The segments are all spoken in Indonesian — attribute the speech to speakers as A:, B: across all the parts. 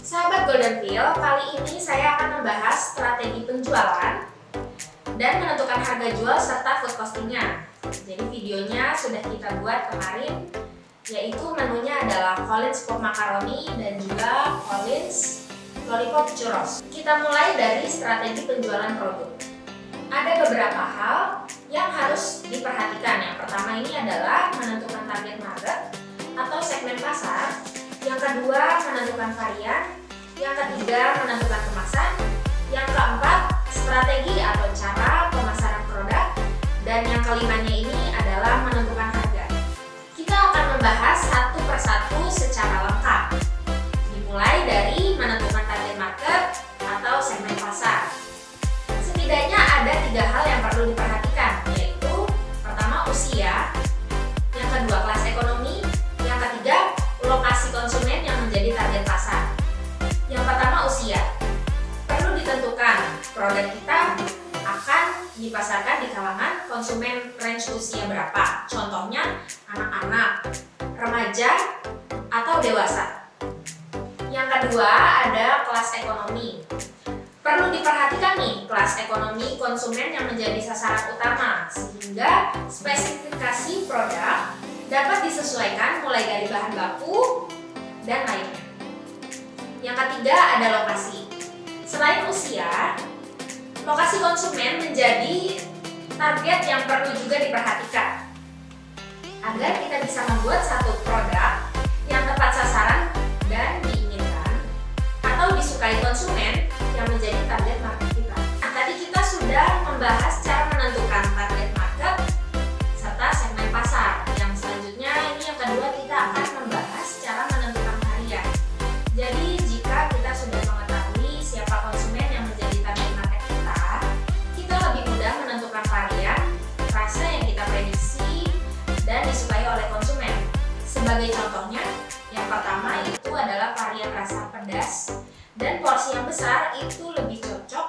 A: Sahabat Golden Pill, kali ini saya akan membahas strategi penjualan dan menentukan harga jual serta food costingnya. Jadi videonya sudah kita buat kemarin, yaitu menunya adalah Collins Pop Macaroni dan juga Collins Lollipop Churros. Kita mulai dari strategi penjualan produk. Ada beberapa hal yang harus diperhatikan. Yang pertama ini adalah menentukan target market atau segmen pasar. Yang kedua, menentukan varian. Yang ketiga, menentukan kemasan. Yang keempat, strategi atau cara pemasaran produk. Dan yang kelimanya ini adalah menentukan harga. Kita akan membahas satu persatu secara lengkap. Dimulai dari menentukan target market atau segmen pasar. Setidaknya ada 3 hal yang perlu diperhatikan, yaitu pertama usia, yang kedua kelas ekonomi, yang ketiga lokasi konsumen yang menjadi target pasar. Yang pertama usia. Perlu ditentukan produk kita akan dipasarkan di kalangan konsumen range usia berapa. Contohnya anak-anak, remaja, atau dewasa. Yang kedua ada kelas ekonomi. Perlu diperhatikan nih kelas ekonomi konsumen yang menjadi sasaran utama, sehingga spesifikasi produk dapat disesuaikan mulai dari bahan baku dan lainnya. Yang ketiga ada lokasi. Selain usia, lokasi konsumen menjadi target yang perlu juga diperhatikan agar kita bisa membuat satu produk yang tepat sasaran dan diinginkan atau disukai konsumen yang menjadi target market kita. Nah, tadi kita sudah membahas cara menentukan target market serta segmen pasar. Yang selanjutnya ini yang kedua kita akan membahas cara menentukan varian. Jadi jika kita sudah mengetahui siapa konsumen yang menjadi target market kita lebih mudah menentukan varian, rasa yang kita prediksi dan disukai oleh konsumen. Sebagai contohnya, yang pertama itu adalah varian rasa pedas dan porsi yang besar itu lebih cocok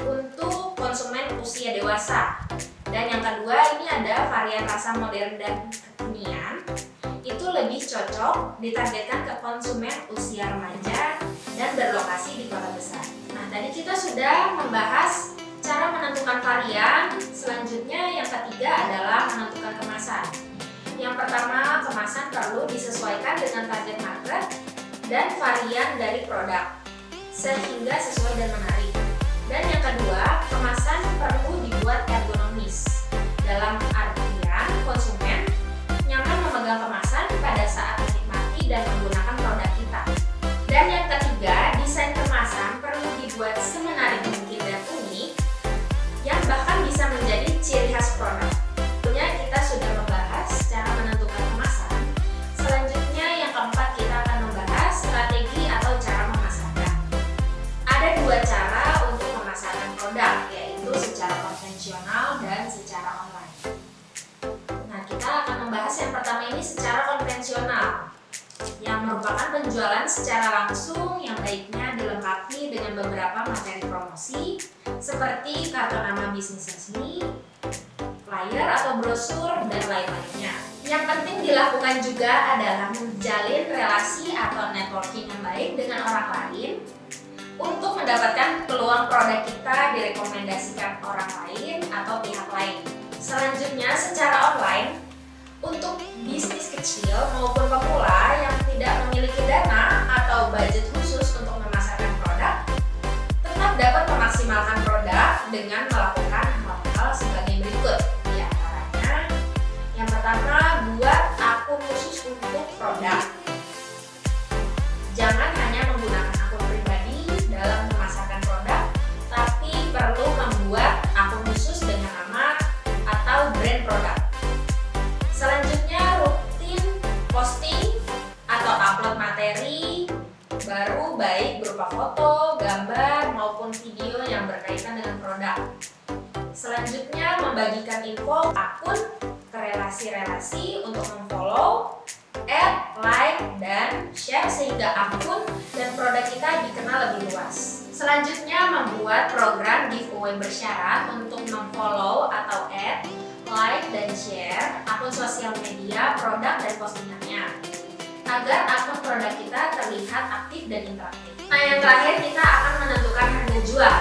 A: untuk konsumen usia dewasa. Dan yang kedua ini ada varian rasa modern dan kekinian, itu lebih cocok ditargetkan ke konsumen usia remaja dan berlokasi di kota besar. Nah, tadi kita sudah membahas cara menentukan varian. Selanjutnya yang ketiga adalah menentukan kemasan. Yang pertama, kemasan perlu disesuaikan dengan target market dan varian dari produk sehingga sesuai dan menarik. Dan yang kedua, kemasan perlu dibuat ergonomis, dalam artian konsumen nyaman memegang kemasan pada saat menikmati dan menggunakan produk kita. Dan yang ketiga, desain kemasan perlu dibuat semenarik mungkin dan unik yang bahkan bisa menjadi ciri khas produk. Tentunya kita sudah membahas cara menentukan kemasan. Selanjutnya yang keempat kita akan membahas strategi atau cara memasarkan. Ada 2 cara untuk memasarkan produk, yaitu secara konvensional dan secara online. Nah, kita akan membahas yang pertama ini secara konvensional, yang merupakan penjualan secara langsung yang baiknya dilengkapi dengan beberapa materi promosi seperti kartu nama bisnis resmi, flyer atau brosur, dan lain-lainnya. Yang penting dilakukan juga adalah menjalin relasi atau networking yang baik dengan orang lain untuk mendapatkan peluang produk kita direkomendasikan orang lain atau pihak lain. Selanjutnya secara online, untuk bisnis kecil maupun pemula yang tidak memiliki dana atau budget khusus untuk memasarkan produk, tetap dapat memaksimalkan produk dengan melakukan hal-hal sebagai berikut. Di antaranya, yang pertama, buat akun khusus untuk produk. Jangan hanya menggunakan akun pribadi dalam memasarkan produk, tapi perlu membuat akun khusus dengan nama atau brand produk. Selanjutnya, rutin posting atau upload materi baru baik berupa foto, gambar, maupun video yang berkaitan dengan produk. Selanjutnya, membagikan info akun ke relasi-relasi untuk memfollow, add, like, dan share sehingga akun dan produk kita dikenal lebih luas. Selanjutnya, membuat program giveaway bersyarat untuk memfollow atau add, like, dan share akun sosial media produk dan postingannya agar akun produk kita terlihat aktif dan interaktif. yang terakhir kita akan menentukan harga jual.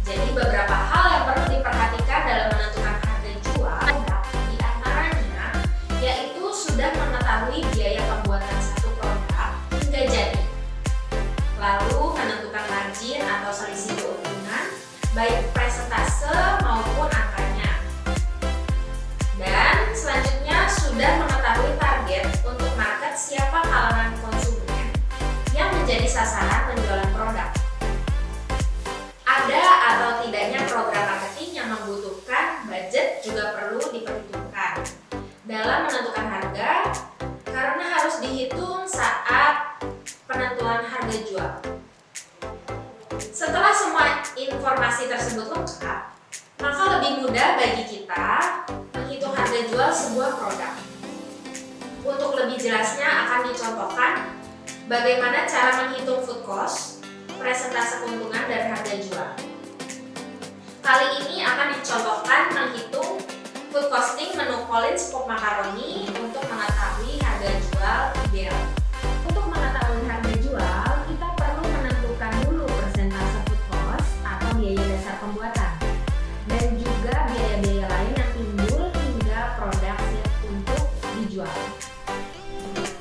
A: Jadi beberapa hal yang perlu diperhatikan dalam menentukan harga jual, di antaranya yaitu sudah mengetahui biaya pembuatan satu produk hingga jadi. Lalu menentukan margin atau selisih keuntungan, baik persentase maupun angkanya. Dan selanjutnya sudah mengetahui target untuk market siapa kalangan konsumen yang menjadi sasaran penjualan produk. Ada atau tidaknya program marketing yang membutuhkan budget juga perlu diperhitungkan dalam menentukan harga, karena harus dihitung saat penentuan harga jual. Setelah semua informasi tersebut lengkap, maka lebih mudah bagi kita menghitung harga jual sebuah produk. Untuk lebih jelasnya akan dicontohkan bagaimana cara menghitung food cost, presentase keuntungan, dan harga jual. Kali ini akan dicontohkan menghitung food costing menu Collins Pop Macaroni untuk mengetahui harga jual ideal. Untuk mengetahui harga jual, kita perlu menentukan dulu persentase food cost atau biaya dasar pembuatan, dan juga biaya-biaya lain yang timbul hingga produk siap untuk dijual.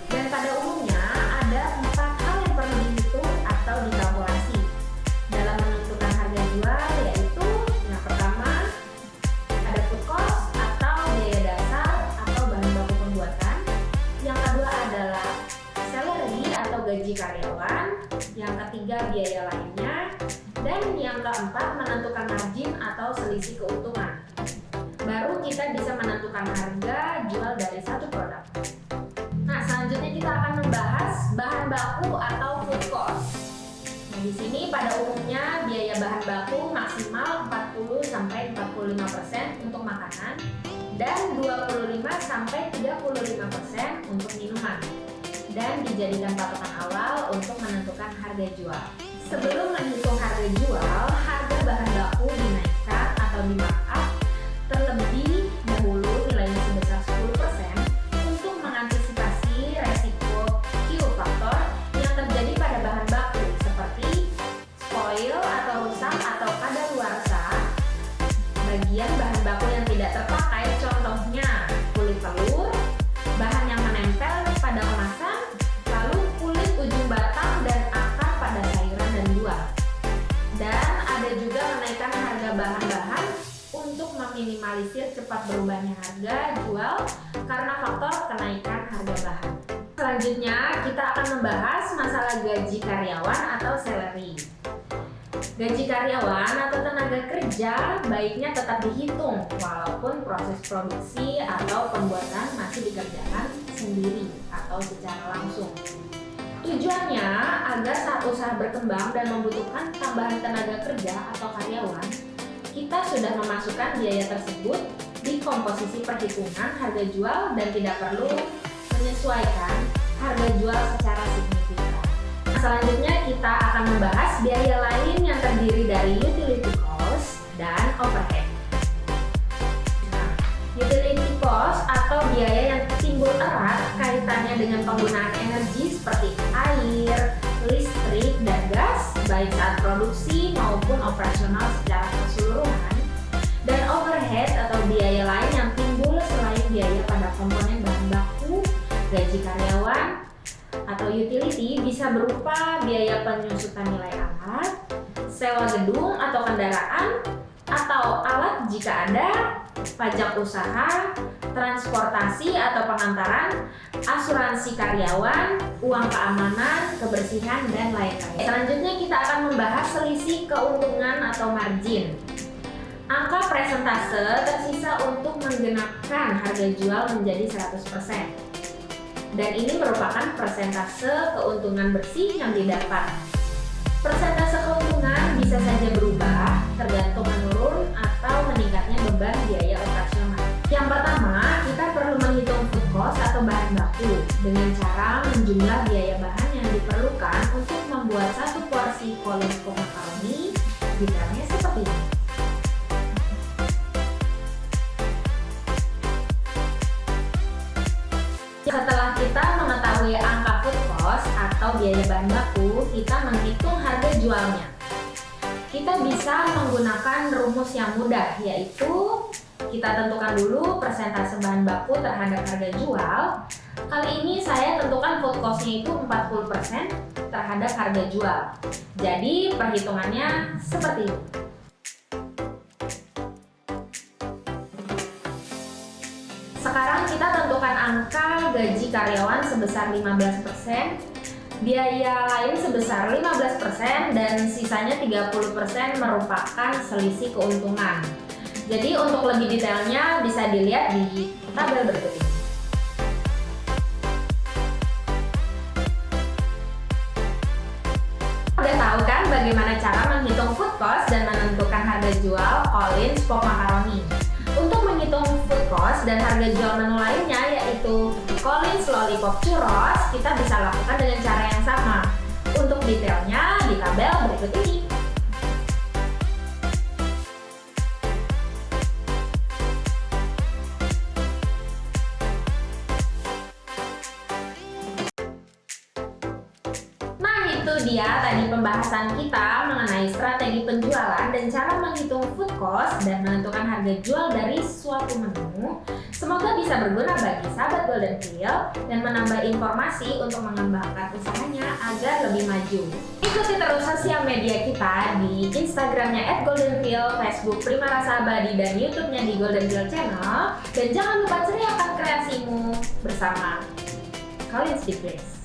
A: Dan pada umumnya ada 4 hal yang perlu dihitung atau dikalkulasi dalam menentukan harga jual, yaitu yang pertama ada food cost atau biaya dasar atau bahan baku pembuatan. Yang kedua adalah salary atau gaji karyawan. Yang ketiga biaya lainnya. Dan yang keempat menentukan margin atau selisih keuntungan. Baru kita bisa menentukan harga jual dari satu produk. Nah, selanjutnya kita akan membahas bahan baku atau food cost. Nah, di sini pada umumnya biaya bahan baku maksimal 40-45% untuk makanan dan 25-35% untuk minuman, dan dijadikan patokan awal untuk menentukan harga jual. Sebelum menghitung harga jual, harga bahan baku dinaikkan atau di-markup terlebih dahulu nilainya sebesar 10% untuk mengantisipasi resiko Q faktor yang terjadi pada bahan baku seperti spoil atau rusak atau kadaluarsa. Bagian bahan baku yang tidak terpakai contohnya kulit telur, bahan yang menempel pada kemasan, lalu kulit ujung batang dan akar pada sayuran dan buah. Dan ada juga menaikkan harga bahan-bahan untuk meminimalisir cepat berubahnya harga jual karena faktor kenaikan harga bahan. Selanjutnya kita akan membahas masalah gaji karyawan atau salary. Gaji karyawan atau tenaga kerja baiknya tetap dihitung walaupun proses produksi atau pembuatan masih dikerjakan sendiri atau secara langsung. Tujuannya agar saat usaha berkembang dan membutuhkan tambahan tenaga kerja atau karyawan, kita sudah memasukkan biaya tersebut di komposisi perhitungan harga jual dan tidak perlu menyesuaikan harga jual secara signifikan. Selanjutnya kita akan membahas biaya lain yang terdiri dari utility cost dan overhead. Nah, utility cost atau biaya yang timbul erat kaitannya dengan penggunaan energi seperti air, listrik, dan gas baik saat produksi maupun operasional secara keseluruhan. Dan overhead atau biaya lain yang timbul selain biaya pada komponen bahan baku, gaji karyawan, atau utility bisa berupa biaya penyusutan nilai alat, sewa gedung atau kendaraan, atau alat jika ada, pajak usaha, transportasi atau pengantaran, asuransi karyawan, uang keamanan, kebersihan, dan lain-lain. Selanjutnya kita akan membahas selisih keuntungan atau margin. Angka presentase tersisa untuk menggenapkan harga jual menjadi 100%. Dan ini merupakan persentase keuntungan bersih yang didapat. Persentase keuntungan bisa saja berubah tergantung menurun atau meningkatnya beban biaya operasional. Yang pertama, kita perlu menghitung food cost atau bahan baku dengan cara menjumlah biaya bahan yang diperlukan untuk membuat satu porsi Collins Pop Macaroni. Detailnya seperti ini. Setelah kita mengetahui angka food cost atau atau biaya bahan baku, kita menghitung harga jualnya. Kita bisa menggunakan rumus yang mudah, yaitu kita tentukan dulu persentase bahan baku terhadap harga jual. Kali ini saya tentukan food cost-nya itu 40% terhadap harga jual. Jadi perhitungannya seperti ini. Sekarang kita tentukan angka gaji karyawan sebesar 15%, biaya lain sebesar 15%, dan sisanya 30% merupakan selisih keuntungan. Jadi untuk lebih detailnya bisa dilihat di tabel berikut ini. Udah tahu kan bagaimana cara menghitung food cost dan menentukan harga jual Collins Pop Macaroni? Untuk menghitung food cost dan harga jual menu lainnya yaitu Collins Lollipop Churros, kita bisa lakukan dengan cara yang sama. Untuk detailnya di tabel berikut ini. Itu dia tadi pembahasan kita mengenai strategi penjualan dan cara menghitung food cost dan menentukan harga jual dari suatu menu. Semoga bisa berguna bagi sahabat Golden Field dan menambah informasi untuk mengembangkan usahanya agar lebih maju. Ikuti terus sosial media kita di Instagramnya @goldenfield, Facebook Prima Rasa Abadi, dan YouTube-nya di Golden Field Channel. Dan jangan lupa ceriakan kreasimu bersama Collins Place.